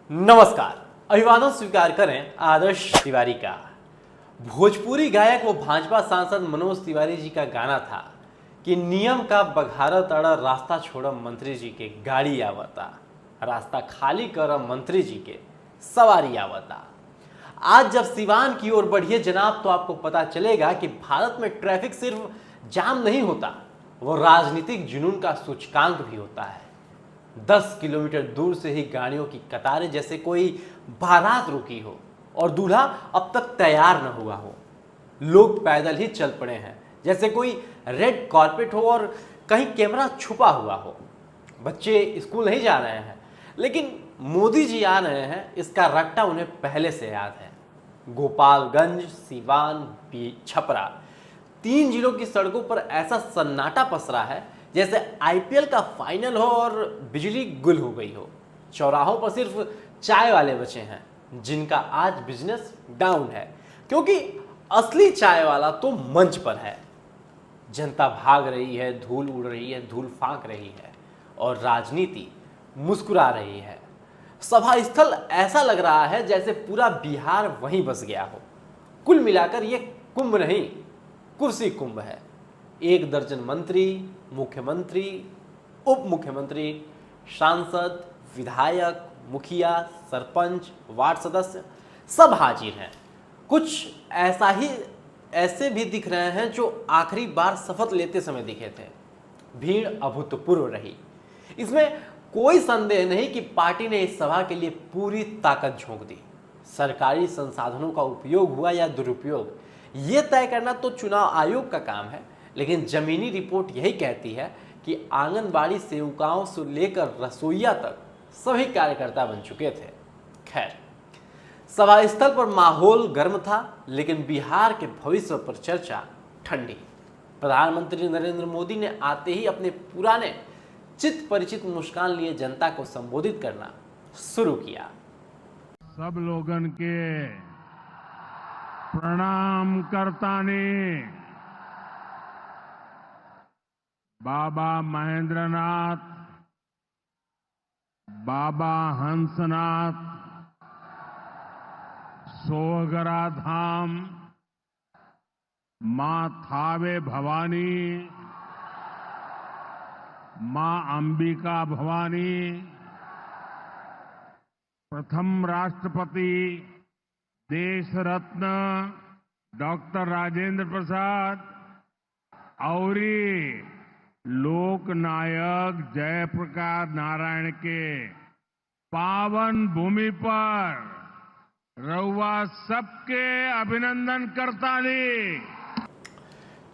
नमस्कार। अभिवादन स्वीकार करें आदर्श तिवारी का। भोजपुरी गायक व भाजपा सांसद मनोज तिवारी जी का गाना था कि नियम का बघारा तड़ा रास्ता छोड़ मंत्री जी के गाड़ी आवता, रास्ता खाली कर मंत्री जी के सवारी आवता। आज जब सिवान की ओर बढ़िए जनाब तो आपको पता चलेगा कि भारत में ट्रैफिक सिर्फ जाम नहीं होता, वो राजनीतिक जुनून का सूचकांक भी होता है। 10 किलोमीटर दूर से ही गाड़ियों की कतारें जैसे कोई बारात रुकी हो और दूल्हा अब तक तैयार न हुआ हो। लोग पैदल ही चल पड़े हैं जैसे कोई रेड कारपेट हो और कहीं कैमरा छुपा हुआ हो। बच्चे स्कूल नहीं जा रहे हैं लेकिन मोदी जी आ रहे हैं, इसका रट्टा उन्हें पहले से याद है। गोपालगंज, सिवान, छपरा, 3 जिलों की सड़कों पर ऐसा सन्नाटा पसरा है जैसे आईपीएल का फाइनल हो और बिजली गुल हो गई हो। चौराहों पर सिर्फ चाय वाले बचे हैं जिनका आज बिजनेस डाउन है, क्योंकि असली चाय वाला तो मंच पर है। जनता भाग रही है, धूल उड़ रही है, धूल फांक रही है और राजनीति मुस्कुरा रही है। सभा स्थल ऐसा लग रहा है जैसे पूरा बिहार वहीं बस गया हो। कुल मिलाकर ये कुंभ नहीं, कुर्सी कुंभ है। 1 दर्जन मंत्री, मुख्यमंत्री, उप मुख्यमंत्री, सांसद, विधायक, मुखिया, सरपंच, वार्ड सदस्य सब हाजिर हैं। कुछ ऐसे भी दिख रहे हैं जो आखिरी बार शपथ लेते समय दिखे थे। भीड़ अभूतपूर्व रही, इसमें कोई संदेह नहीं कि पार्टी ने इस सभा के लिए पूरी ताकत झोंक दी। सरकारी संसाधनों का उपयोग हुआ या दुरुपयोग, ये तय करना तो चुनाव आयोग का काम है, लेकिन जमीनी रिपोर्ट यही कहती है कि आंगनबाड़ी सेविकाओं से लेकर रसोइया तक सभी कार्यकर्ता बन चुके थे। खैर, सभा स्थल पर माहौल गर्म था, लेकिन बिहार के भविष्य पर चर्चा ठंडी। प्रधानमंत्री नरेंद्र मोदी ने आते ही अपने पुराने चित परिचित मुस्कान लिए जनता को संबोधित करना शुरू किया। सब लोगन के प्रणाम करता ने बाबा महेंद्रनाथ, बाबा हंसनाथ, सोहगरा धाम, मां थावे भवानी, मां अंबिका भवानी, प्रथम राष्ट्रपति देश रत्न डॉक्टर राजेंद्र प्रसाद और लोक नायक जयप्रकाश नारायण के पावन भूमि पर रउआ सबके अभिनंदन करता ली।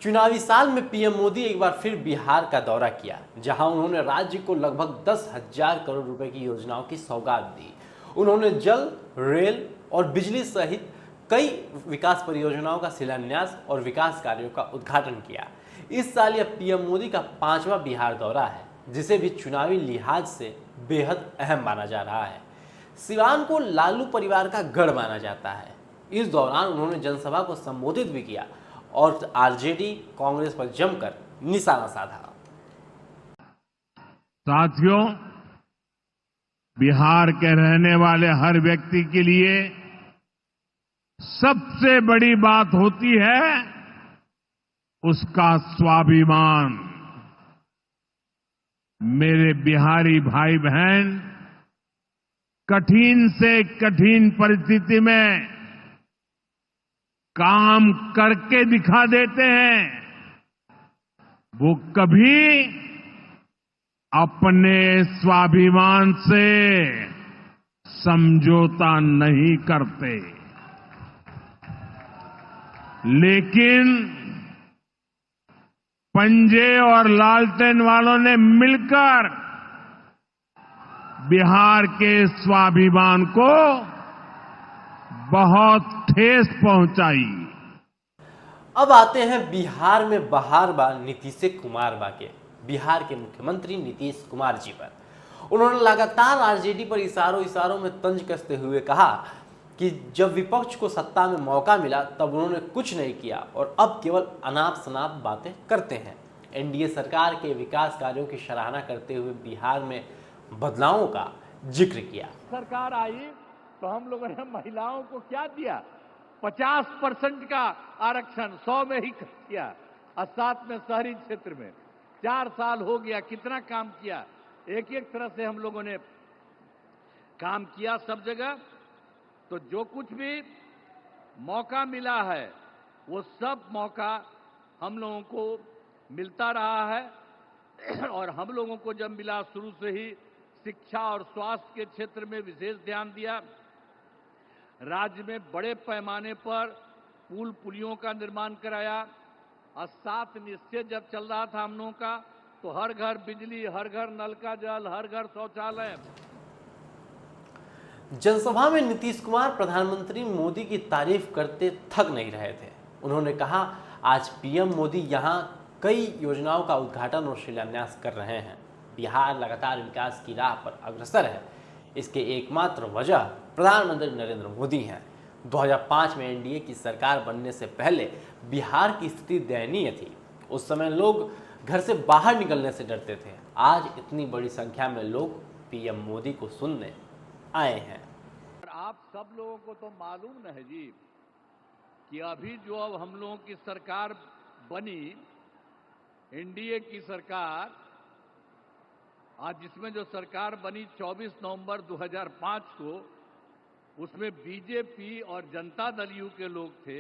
चुनावी साल में पीएम मोदी एक बार फिर बिहार का दौरा किया, जहां उन्होंने राज्य को लगभग 10,000 करोड़ रुपए की योजनाओं की सौगात दी। उन्होंने जल, रेल और बिजली सहित कई विकास परियोजनाओं का शिलान्यास और विकास कार्यों का उद्घाटन किया। इस साल यह पीएम मोदी का 5वां बिहार दौरा है, जिसे भी चुनावी लिहाज से बेहद अहम माना जा रहा है। सिवान को लालू परिवार का गढ़ माना जाता है। इस दौरान उन्होंने जनसभा को संबोधित भी किया और आरजेडी कांग्रेस पर जमकर निशाना साधा। साथियों, बिहार के रहने वाले हर व्यक्ति के लिए सबसे बड़ी बात होती है उसका स्वाभिमान। मेरे बिहारी भाई बहन कठिन से कठिन परिस्थिति में काम करके दिखा देते हैं। वो कभी अपने स्वाभिमान से समझौता नहीं करते, लेकिन पंजे और लालटेन वालों ने मिलकर बिहार के स्वाभिमान को बहुत ठेस पहुंचाई। अब आते हैं बिहार में बहार बा नीतीश कुमार बा के बिहार के मुख्यमंत्री नीतीश कुमार जी पर। उन्होंने लगातार आरजेडी पर इशारों में तंज कसते हुए कहा कि जब विपक्ष को सत्ता में मौका मिला तब उन्होंने कुछ नहीं किया और अब केवल अनाप शनाप बातें करते हैं। एनडीए सरकार के विकास कार्यों की सराहना करते हुए बिहार में बदलावों का जिक्र किया। सरकार आई तो हम लोगों ने महिलाओं को क्या दिया, 50% का आरक्षण 100 में ही कर दिया, और साथ में शहरी क्षेत्र में 4 साल हो गया, कितना काम किया। एक एक तरह से हम लोगों ने काम किया सब जगह। तो जो कुछ भी मौका मिला है वो सब मौका हम लोगों को मिलता रहा है। और हम लोगों को जब मिला, शुरू से ही शिक्षा और स्वास्थ्य के क्षेत्र में विशेष ध्यान दिया। राज्य में बड़े पैमाने पर पुल पुलियों का निर्माण कराया, और 7 निश्चय जब चल रहा था हम लोगों का, तो हर घर बिजली, हर घर नल का जल, हर घर शौचालय। जनसभा में नीतीश कुमार प्रधानमंत्री मोदी की तारीफ करते थक नहीं रहे थे। उन्होंने कहा, आज पीएम मोदी यहां कई योजनाओं का उद्घाटन और शिलान्यास कर रहे हैं। बिहार लगातार विकास की राह पर अग्रसर है। इसके एकमात्र वजह प्रधानमंत्री नरेंद्र मोदी हैं। 2005 में एनडीए की सरकार बनने से पहले बिहार की स्थिति दयनीय थी। उस समय लोग घर से बाहर निकलने से डरते थे। आज इतनी बड़ी संख्या में लोग पीएम मोदी को सुनने आए हैं। आप सब लोगों को तो मालूम न है जी कि अभी जो अब हम लोगों की सरकार बनी, एनडीए की सरकार, आज जिसमें जो सरकार बनी 24 नवंबर 2005 को, उसमें बीजेपी और जनता दल यू के लोग थे।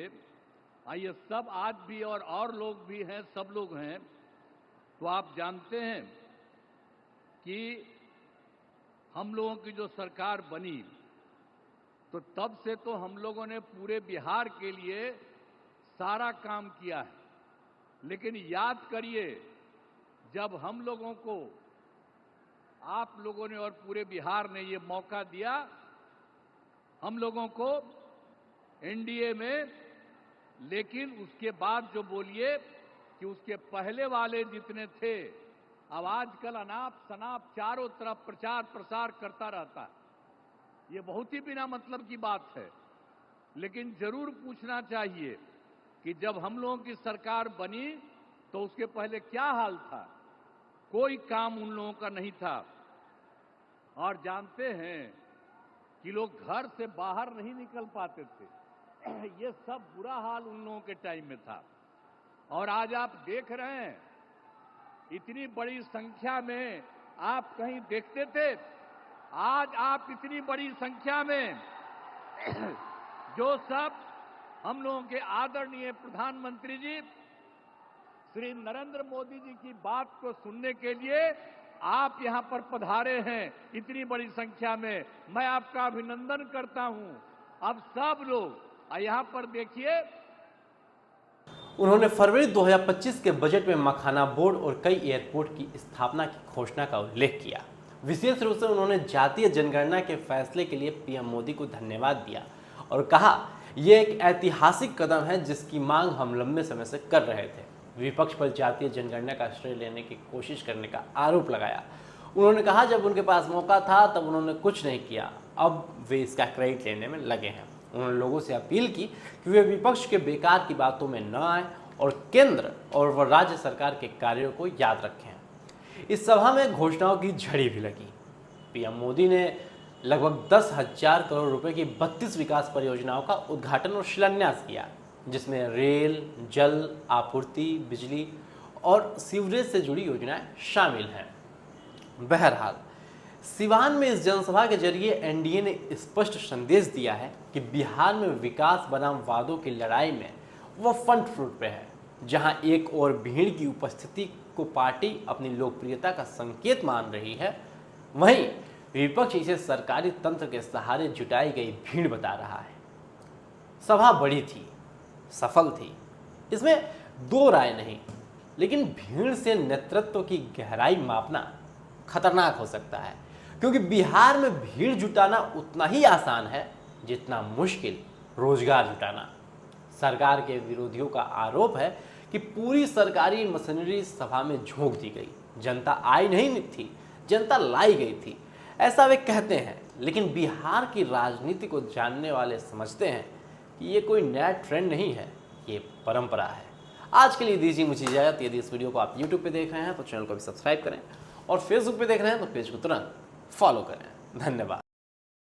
ये सब आज भी और लोग भी हैं, सब लोग हैं। तो आप जानते हैं कि हम लोगों की जो सरकार बनी, तो तब से तो हम लोगों ने पूरे बिहार के लिए सारा काम किया है। लेकिन याद करिए, जब हम लोगों को, आप लोगों ने और पूरे बिहार ने ये मौका दिया, हम लोगों को एनडीए में, लेकिन उसके बाद जो बोलिए कि उसके पहले वाले जितने थे, अब आजकल अनाप शनाप चारों तरफ प्रचार प्रसार करता रहता है। ये बहुत ही बिना मतलब की बात है। लेकिन जरूर पूछना चाहिए कि जब हम लोगों की सरकार बनी तो उसके पहले क्या हाल था। कोई काम उन लोगों का नहीं था। और जानते हैं कि लोग घर से बाहर नहीं निकल पाते थे। ये सब बुरा हाल उन लोगों के टाइम में था। और आज आप देख रहे हैं, इतनी बड़ी संख्या में आप कहीं देखते थे? आज आप इतनी बड़ी संख्या में जो सब हम लोगों के आदरणीय प्रधानमंत्री जी श्री नरेंद्र मोदी जी की बात को सुनने के लिए आप यहां पर पधारे हैं, इतनी बड़ी संख्या में, मैं आपका अभिनंदन करता हूं। अब सब लोग यहां पर देखिए। उन्होंने फरवरी 2025 के बजट में मखाना बोर्ड और कई एयरपोर्ट की स्थापना की घोषणा का उल्लेख किया। विशेष रूप से उन्होंने जातीय जनगणना के फैसले के लिए पीएम मोदी को धन्यवाद दिया और कहा, यह एक ऐतिहासिक कदम है जिसकी मांग हम लंबे समय से कर रहे थे। विपक्ष पर जातीय जनगणना का श्रेय लेने की कोशिश करने का आरोप लगाया। उन्होंने कहा, जब उनके पास मौका था तब उन्होंने कुछ नहीं किया, अब वे इसका क्रेडिट लेने में लगे हैं। उन्होंने लोगों से अपील की कि वे विपक्ष के बेकार की बातों में न आए और केंद्र और राज्य सरकार के कार्यों को याद रखें। इस सभा में घोषणाओं की झड़ी भी लगी। पीएम मोदी ने लगभग 10,000 करोड़ रुपए की 32 विकास परियोजनाओं का उद्घाटन और शिलान्यास किया, जिसमें रेल, जल आपूर्ति, बिजली और सीवरेज से जुड़ी योजनाएं शामिल हैं। बहरहाल, सिवान में इस जनसभा के जरिए एनडीए ने स्पष्ट संदेश दिया है कि बिहार में विकास बनाम वादों की लड़ाई में वह फ्रंट फुट पे है। जहां एक और भीड़ की उपस्थिति को पार्टी अपनी लोकप्रियता का संकेत मान रही है, वहीं विपक्ष इसे सरकारी तंत्र के सहारे जुटाई गई भीड़ बता रहा है। सभा बड़ी थी, सफल थी, इसमें दो राय नहीं, लेकिन भीड़ से नेतृत्व की गहराई मापना खतरनाक हो सकता है, क्योंकि बिहार में भीड़ जुटाना उतना ही आसान है जितना मुश्किल रोजगार जुटाना। सरकार के विरोधियों का आरोप है कि पूरी सरकारी मशीनरी सभा में झोंक दी गई। जनता आई नहीं थी, जनता लाई गई थी, ऐसा वे कहते हैं। लेकिन बिहार की राजनीति को जानने वाले समझते हैं कि ये कोई नया ट्रेंड नहीं है, ये परंपरा है। आज के लिए दीजिए मुझे इजाजत। यदि इस वीडियो को आप यूट्यूब पे देख रहे हैं तो चैनल को भी सब्सक्राइब करें और फेसबुक पे देख रहे हैं तो पेज को तुरंत फॉलो करें। धन्यवाद।